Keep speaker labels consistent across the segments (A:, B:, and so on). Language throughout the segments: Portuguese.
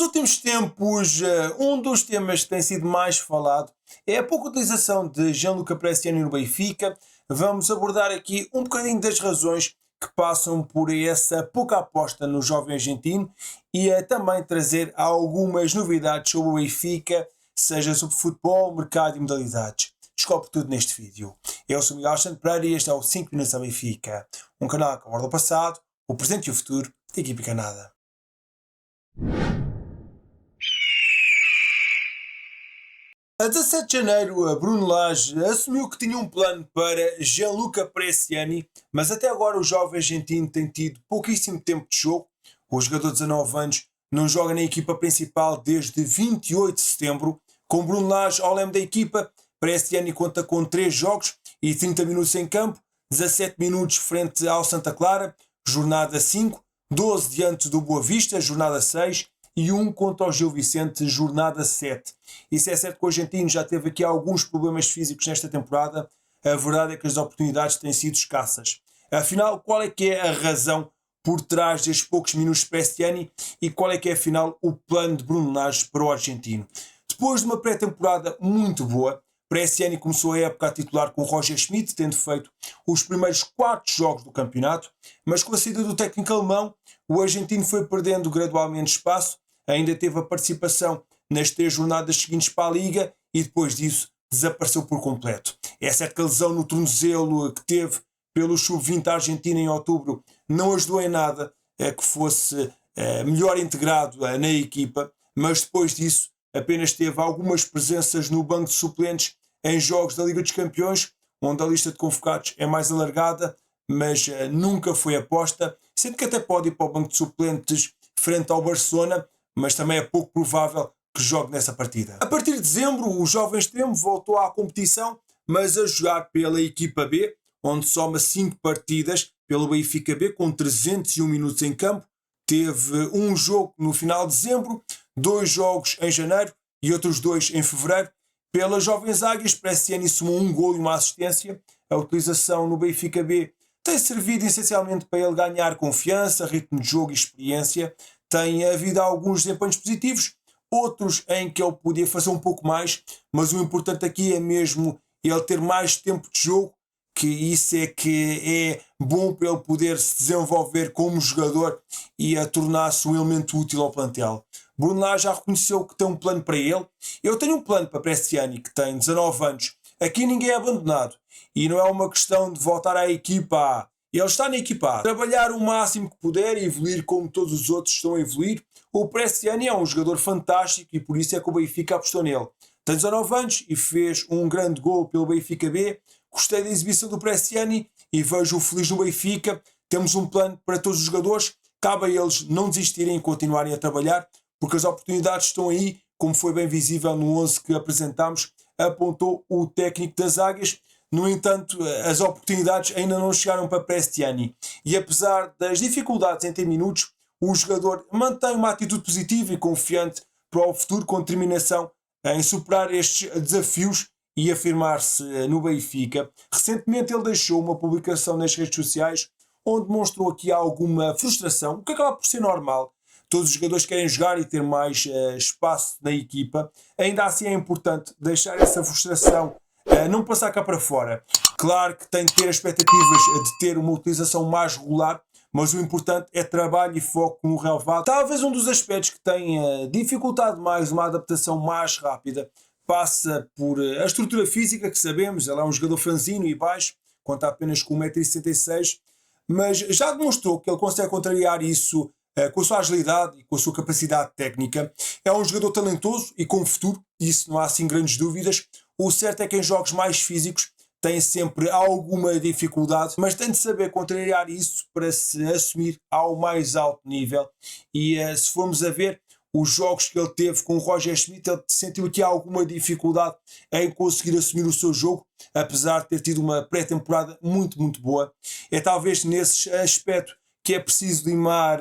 A: últimos tempos, um dos temas que tem sido mais falado é a pouca utilização de Gianluca Prestiani no Benfica. Vamos abordar aqui um bocadinho das razões que passam por essa pouca aposta no jovem argentino e também trazer algumas novidades sobre o Benfica, seja sobre futebol, mercado e modalidades. Descobre tudo neste vídeo. Eu sou Miguel Alexandre Pereira e este é o 5 Minutos a Benfica, um canal que aborda o passado, o presente e o futuro da equipe canada. A 17 de janeiro, a Bruno Lage assumiu que tinha um plano para Gianluca Prestiani, mas até agora o jovem argentino tem tido pouquíssimo tempo de jogo. O jogador de 19 anos não joga na equipa principal desde 28 de setembro. Com Bruno Lage ao leme da equipa, Prestiani conta com 3 jogos e 30 minutos em campo, 17 minutos frente ao Santa Clara, jornada 5, 12 diante do Boa Vista, jornada 6, e 1 contra o Gil Vicente, jornada 7. Isso é certo que o argentino já teve aqui alguns problemas físicos nesta temporada. A verdade é que as oportunidades têm sido escassas. Afinal, qual é que é a razão por trás destes poucos minutos de Prestiani e qual é que é afinal o plano de Bruno Lage para o argentino? Depois de uma pré-temporada muito boa, Prestiani começou a época a titular com o Roger Schmidt, tendo feito os primeiros 4 jogos do campeonato, mas com a saída do técnico alemão, o argentino foi perdendo gradualmente espaço. Ainda teve a participação nas 3 jornadas seguintes para a Liga e depois disso desapareceu por completo. É certo que a lesão no tornozelo que teve pelo sub-20 da Argentina em outubro não ajudou em nada a que fosse melhor integrado na equipa, mas depois disso apenas teve algumas presenças no banco de suplentes em jogos da Liga dos Campeões, onde a lista de convocados é mais alargada, mas nunca foi aposta, sendo que até pode ir para o banco de suplentes frente ao Barcelona, mas também é pouco provável que jogue nessa partida. A partir de dezembro, o jovem extremo voltou à competição, mas a jogar pela equipa B, onde soma 5 partidas pelo Benfica B, com 301 minutos em campo. Teve um jogo no final de dezembro, 2 jogos em janeiro e outros 2 em fevereiro. Pelas jovens águias, Prestiani somou um golo e uma assistência. A utilização no Benfica B tem servido essencialmente para ele ganhar confiança, ritmo de jogo e experiência. Tem havido alguns desempenhos positivos, outros em que ele podia fazer um pouco mais, mas o importante aqui é mesmo ele ter mais tempo de jogo, que isso é que é bom para ele poder se desenvolver como jogador e a tornar-se um elemento útil ao plantel. Bruno Lage já reconheceu que tem um plano para ele. Eu tenho um plano para Prestiani, que tem 19 anos. Aqui ninguém é abandonado e não é uma questão de voltar à equipa A. Ele está na equipa A. Trabalhar o máximo que puder e evoluir como todos os outros estão a evoluir. O Prestiani é um jogador fantástico e por isso é que o Benfica apostou nele. Tem 19 anos e fez um grande gol pelo Benfica B. Gostei da exibição do Prestiani e vejo-o feliz no Benfica. Temos um plano para todos os jogadores. Cabe a eles não desistirem e continuarem a trabalhar, porque as oportunidades estão aí, como foi bem visível no 11 que apresentámos, apontou o técnico das águias. No entanto, as oportunidades ainda não chegaram para Prestiani. E apesar das dificuldades em ter minutos, o jogador mantém uma atitude positiva e confiante para o futuro, com determinação em superar estes desafios e afirmar-se no Benfica. Recentemente ele deixou uma publicação nas redes sociais onde demonstrou aqui alguma frustração, o que acaba por ser normal. Todos os jogadores querem jogar e ter mais espaço na equipa. Ainda assim é importante deixar essa frustração não passar cá para fora. Claro que tem de ter expectativas de ter uma utilização mais regular, mas o importante é trabalho e foco no relevado. Talvez um dos aspectos que tenha dificultado mais uma adaptação mais rápida passa por a estrutura física, que sabemos, ele é um jogador franzino e baixo, conta apenas com 1,66 m, mas já demonstrou que ele consegue contrariar isso com a sua agilidade e com a sua capacidade técnica. É um jogador talentoso e com futuro, isso não há assim grandes dúvidas. O certo é que em jogos mais físicos tem sempre alguma dificuldade, mas tem de saber contrariar isso para se assumir ao mais alto nível. E se formos a ver os jogos que ele teve com o Roger Schmidt, ele sentiu aqui alguma dificuldade em conseguir assumir o seu jogo, apesar de ter tido uma pré-temporada muito, muito boa. É talvez nesse aspecto que é preciso limar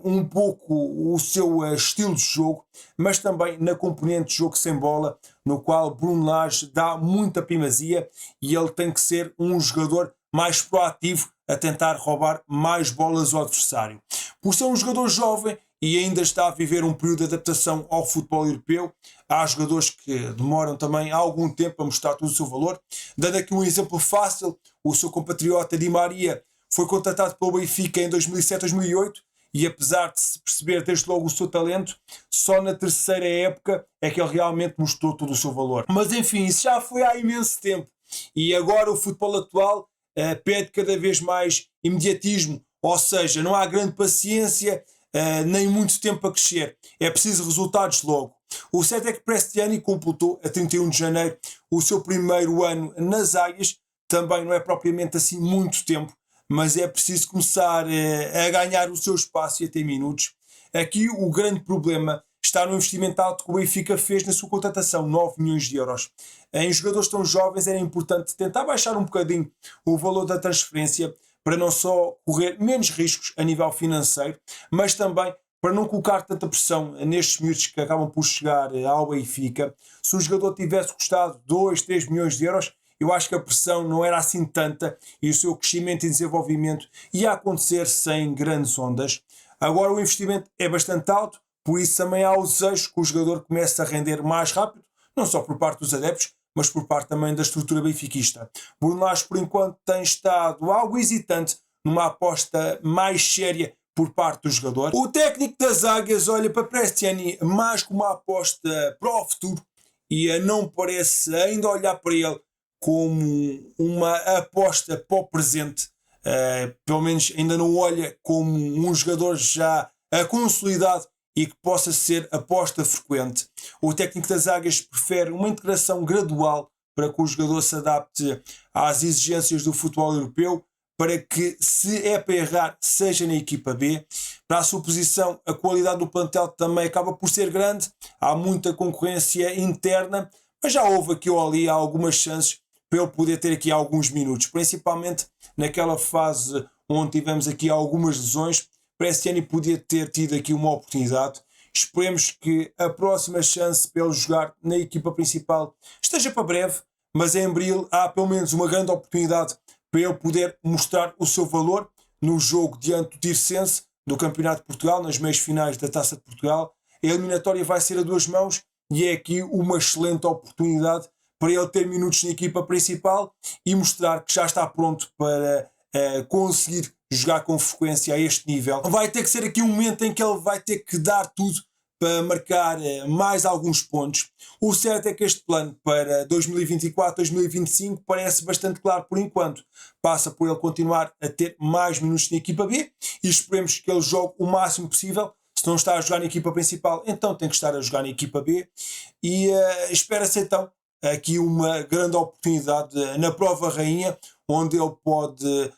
A: um pouco o seu estilo de jogo, mas também na componente de jogo sem bola, no qual Bruno Lage dá muita primazia e ele tem que ser um jogador mais proativo a tentar roubar mais bolas ao adversário. Por ser um jogador jovem e ainda está a viver um período de adaptação ao futebol europeu. Há jogadores que demoram também algum tempo a mostrar todo o seu valor. Dando aqui um exemplo fácil, o seu compatriota Di Maria foi contratado pelo Benfica em 2007-2008 e apesar de se perceber desde logo o seu talento, só na terceira época é que ele realmente mostrou todo o seu valor. Mas enfim, isso já foi há imenso tempo e agora o futebol atual pede cada vez mais imediatismo, ou seja, não há grande paciência nem muito tempo a crescer, é preciso resultados logo. O certo é que Prestiani completou a 31 de janeiro o seu primeiro ano nas águias, também não é propriamente assim muito tempo, mas é preciso começar a ganhar o seu espaço e a ter minutos. Aqui o grande problema está no investimento alto que o Benfica fez na sua contratação, 9 milhões de euros. Em jogadores tão jovens era importante tentar baixar um bocadinho o valor da transferência para não só correr menos riscos a nível financeiro, mas também para não colocar tanta pressão nestes miúdos que acabam por chegar ao Benfica. Se o jogador tivesse custado 2, 3 milhões de euros, eu acho que a pressão não era assim tanta e o seu crescimento e desenvolvimento ia acontecer sem grandes ondas. Agora o investimento é bastante alto, por isso também há o desejo que o jogador comece a render mais rápido, não só por parte dos adeptos, mas por parte também da estrutura benfiquista. Bruno Lage, por enquanto, tem estado algo hesitante numa aposta mais séria por parte do jogador. O técnico das Águias olha para Prestiani mais como uma aposta para o futuro e não parece ainda olhar para ele como uma aposta para o presente. Pelo menos ainda não olha como um jogador já consolidado e que possa ser aposta frequente. O técnico das Águias prefere uma integração gradual para que o jogador se adapte às exigências do futebol europeu, para que, se é para errar, seja na equipa B. Para a sua posição, a qualidade do plantel também acaba por ser grande, há muita concorrência interna, mas já houve aqui ou ali algumas chances para ele poder ter aqui alguns minutos, principalmente naquela fase onde tivemos aqui algumas lesões. Prestiani podia ter tido aqui uma oportunidade. Esperemos que a próxima chance para ele jogar na equipa principal esteja para breve, mas em abril há pelo menos uma grande oportunidade para ele poder mostrar o seu valor no jogo diante do Tirsense do Campeonato de Portugal, nas meias finais da Taça de Portugal. A eliminatória vai ser a duas mãos e é aqui uma excelente oportunidade para ele ter minutos na equipa principal e mostrar que já está pronto para conseguir jogar com frequência a este nível. Vai ter que ser aqui um momento em que ele vai ter que dar tudo para marcar mais alguns pontos. O certo é que este plano para 2024-2025 parece bastante claro por enquanto. Passa por ele continuar a ter mais minutos na equipa B e esperemos que ele jogue o máximo possível. Se não está a jogar na equipa principal, então tem que estar a jogar na equipa B e espera-se então aqui uma grande oportunidade na prova rainha, onde ele pode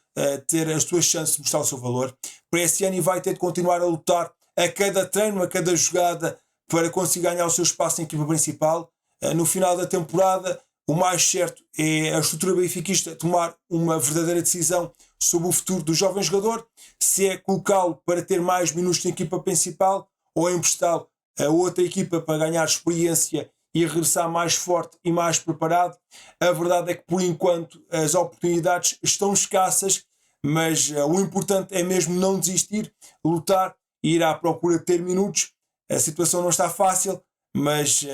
A: ter as suas chances de mostrar o seu valor. Para este ano vai ter de continuar a lutar a cada treino, a cada jogada, para conseguir ganhar o seu espaço na equipa principal. No final da temporada, o mais certo é a estrutura benfiquista tomar uma verdadeira decisão sobre o futuro do jovem jogador, se é colocá-lo para ter mais minutos na equipa principal ou emprestá-lo a outra equipa para ganhar experiência e regressar mais forte e mais preparado. A verdade é que por enquanto as oportunidades estão escassas, mas o importante é mesmo não desistir, lutar e ir à procura de ter minutos. A situação não está fácil, mas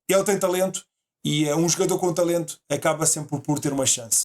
A: ele tem talento e um jogador com talento acaba sempre por ter uma chance.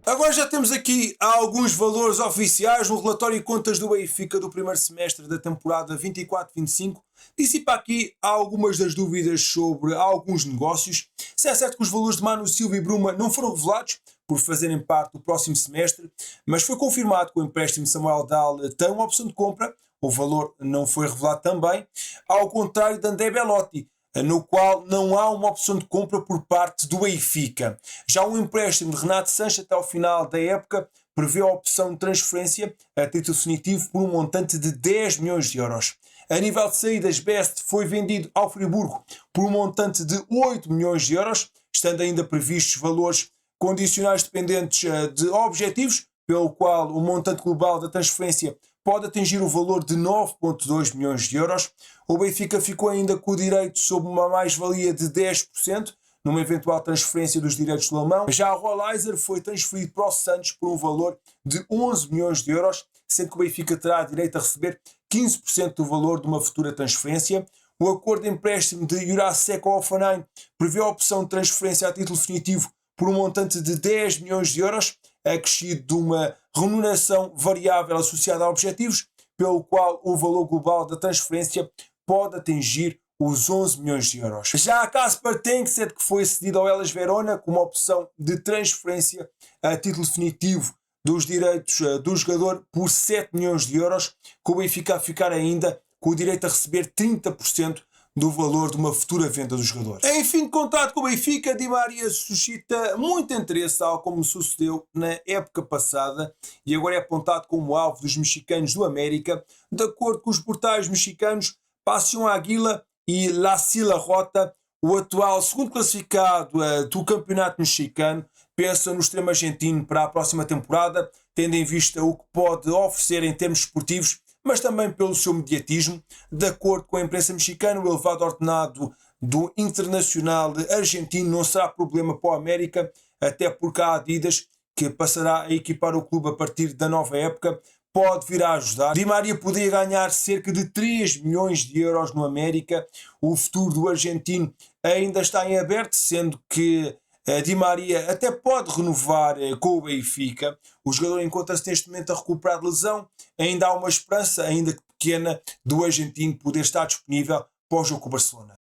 A: Agora já temos aqui alguns valores oficiais no relatório de contas do Benfica do primeiro semestre da temporada 24-25. Dissipa aqui algumas das dúvidas sobre alguns negócios. Se é certo que os valores de Manu Silva e Bruma não foram revelados por fazerem parte do próximo semestre, mas foi confirmado que o empréstimo Samuel Dal tem uma opção de compra. O valor não foi revelado também, ao contrário de André Belotti, no qual não há uma opção de compra por parte do Benfica. Já o empréstimo de Renato Sanches até ao final da época prevê a opção de transferência a título definitivo por um montante de 10 milhões de euros. A nível de saídas, Best foi vendido ao Friburgo por um montante de 8 milhões de euros, estando ainda previstos valores condicionais dependentes de objetivos, pelo qual o montante global da transferência pode atingir o valor de 9,2 milhões de euros. O Benfica ficou ainda com o direito sobre uma mais-valia de 10%, numa eventual transferência dos direitos do alemão. Já o Rolaiser foi transferido para o Santos por um valor de 11 milhões de euros, sendo que o Benfica terá direito a receber 15% do valor de uma futura transferência. O acordo de empréstimo de Jurasek ao Hoffenheim prevê a opção de transferência a título definitivo por um montante de 10 milhões de euros, acrescido de uma remuneração variável associada a objetivos, pelo qual o valor global da transferência pode atingir os 11 milhões de euros. Já a Kasper Tengstedt, que foi cedido ao Hellas Verona com uma opção de transferência a título definitivo dos direitos do jogador por 7 milhões de euros, com o Benfica a ficar ainda com o direito a receber 30% do valor de uma futura venda do jogador. Em fim de contrato com o Benfica, Di Maria suscita muito interesse, tal como sucedeu na época passada, e agora é apontado como alvo dos mexicanos do América. De acordo com os portais mexicanos Pasión Águila e La Silla Rota, o atual segundo classificado do campeonato mexicano pensa no extremo argentino para a próxima temporada, tendo em vista o que pode oferecer em termos esportivos, mas também pelo seu mediatismo. De acordo com a imprensa mexicana, o elevado ordenado do internacional argentino não será problema para o América, até porque a Adidas, que passará a equipar o clube a partir da nova época, pode vir a ajudar. Di Maria poderia ganhar cerca de 3 milhões de euros no América. O futuro do argentino ainda está em aberto, sendo que Di Maria até pode renovar com o Benfica. O jogador encontra-se neste momento a recuperar de lesão. Ainda há uma esperança, ainda que pequena, do argentino poder estar disponível para o jogo com o Barcelona.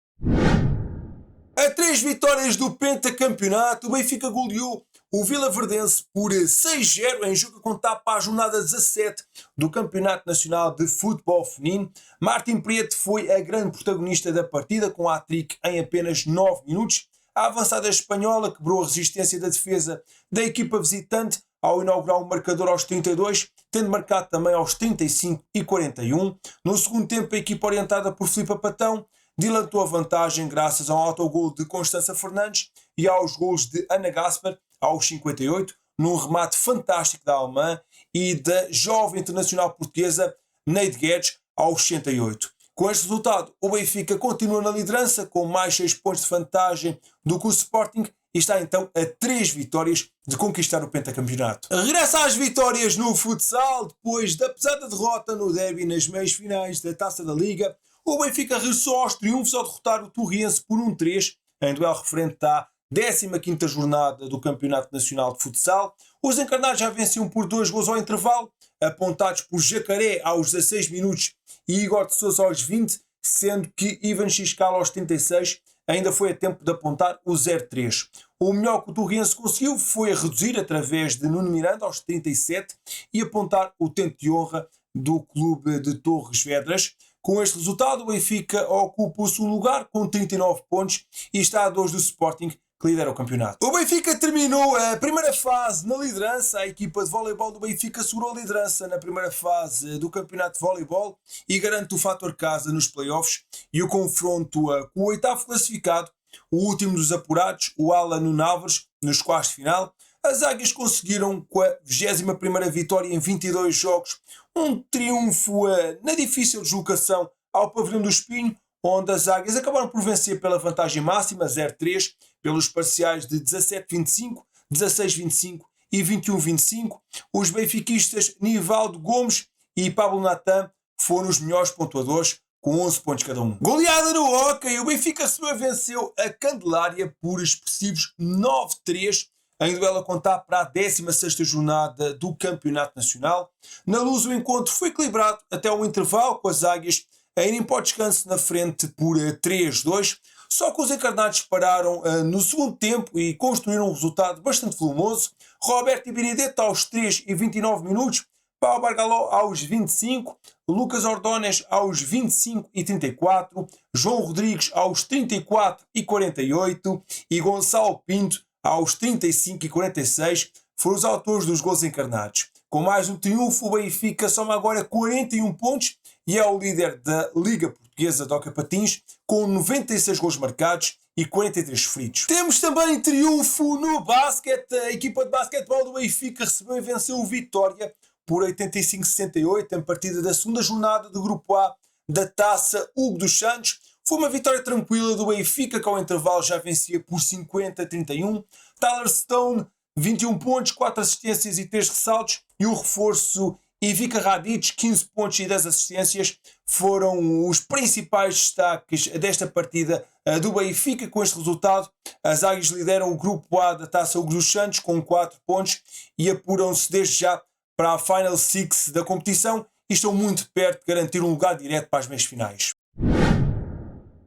A: A 3 vitórias do pentacampeonato, o Benfica goleou o Vilaverdense por 6-0 em jogo a contar para a jornada 17 do Campeonato Nacional de Futebol Feminino. Martim Prieto foi a grande protagonista da partida, com a hat-trick em apenas 9 minutos. A avançada espanhola quebrou a resistência da defesa da equipa visitante ao inaugurar o marcador aos 32, tendo marcado também aos 35 e 41. No segundo tempo, a equipa orientada por Filipe Patão dilatou a vantagem graças ao autogol de Constança Fernandes e aos gols de Ana Gasper aos 58, num remate fantástico da alemã, e da jovem internacional portuguesa Neide Guedes aos 68. Com este resultado, o Benfica continua na liderança com mais 6 pontos de vantagem do que o Sporting e está então a 3 vitórias de conquistar o pentacampeonato. Regressa às vitórias no futsal depois da pesada derrota no derby nas meias finais da Taça da Liga. O Benfica regressou aos triunfos ao derrotar o Torriense por 1-3 em duelo referente à 15ª jornada do Campeonato Nacional de Futsal. Os encarnados já venciam por 2 gols ao intervalo, apontados por Jacaré aos 16 minutos e Igor de Sousa aos 20, sendo que Ivan Xiscal aos 36 ainda foi a tempo de apontar o 0-3. O melhor que o Torriense conseguiu foi reduzir através de Nuno Miranda aos 37 e apontar o tento de honra do clube de Torres Vedras. Com este resultado, o Benfica ocupa o segundo lugar com 39 pontos e está a 2 do Sporting, que lidera o campeonato. O Benfica terminou a primeira fase na liderança. A equipa de voleibol do Benfica segurou a liderança na primeira fase do campeonato de voleibol e garante o fator casa nos playoffs e o confronto com o oitavo classificado, o último dos apurados, o Alan Nunaves, nos quartos de final. As Águias conseguiram, com a 21ª vitória em 22 jogos, um triunfo na difícil deslocação ao Pavilhão do Espinho, onde as Águias acabaram por vencer pela vantagem máxima, 0-3, pelos parciais de 17-25, 16-25 e 21-25. Os benfiquistas Nivaldo Gomes e Pablo Natan foram os melhores pontuadores, com 11 pontos cada um. Goleada no hóquei, o Benfica venceu a Candelária por expressivos 9-3, em duelo a contar para a 16ª jornada do Campeonato Nacional. Na Luz, o encontro foi equilibrado até o intervalo, com as Águias a irem para o descanso na frente por 3-2, só que os encarnados pararam no segundo tempo e construíram um resultado bastante volumoso. Roberto e Benedetto aos 3 e 29 minutos, Paulo Bargaló aos 25, Lucas Ordóñez aos 25 e 34, João Rodrigues aos 34 e 48 e Gonçalo Pinto aos 35 e 46 foram os autores dos gols encarnados. Com mais um triunfo, o Benfica soma agora 41 pontos e é o líder da Liga Portuguesa de Hóquei Patins, com 96 gols marcados e 43 feridos. Temos também triunfo no basquete. A equipa de basquetebol do Benfica recebeu e venceu o Vitória por 85-68 em partida da segunda jornada do Grupo A da Taça Hugo dos Santos. Foi uma vitória tranquila do Benfica, que ao intervalo já vencia por 50-31. Tyler Stone, 21 pontos, 4 assistências e 3 ressaltos. E o reforço Ivica Radic, 15 pontos e 10 assistências, foram os principais destaques desta partida do Benfica. Com este resultado, as Águias lideram o grupo A da Taça Hugo dos Santos com 4 pontos e apuram-se desde já para a Final Six da competição e estão muito perto de garantir um lugar direto para as meias finais.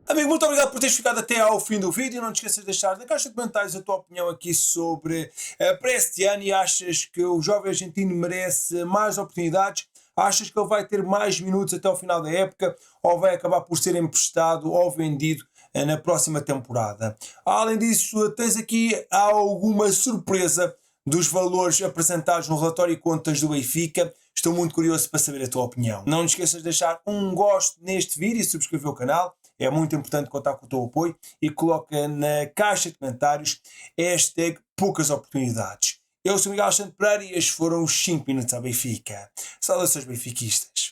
A: Amigo, muito obrigado por teres ficado até ao fim do vídeo. Não te esqueças de deixar na caixa de comentários a tua opinião aqui sobre para este ano, e achas que o jovem argentino merece mais oportunidades? Achas que ele vai ter mais minutos até ao final da época, ou vai acabar por ser emprestado ou vendido na próxima temporada? Além disso, tens aqui alguma surpresa dos valores apresentados no relatório de contas do Benfica? Estou muito curioso para saber a tua opinião. Não te esqueças de deixar um gosto neste vídeo e subscrever o canal. É muito importante contar com o teu apoio, e coloca na caixa de comentários hashtag poucas oportunidades. Eu sou o Miguel Alexandre Pereira e estes foram os 5 minutos à Benfica. Saudações benfiquistas.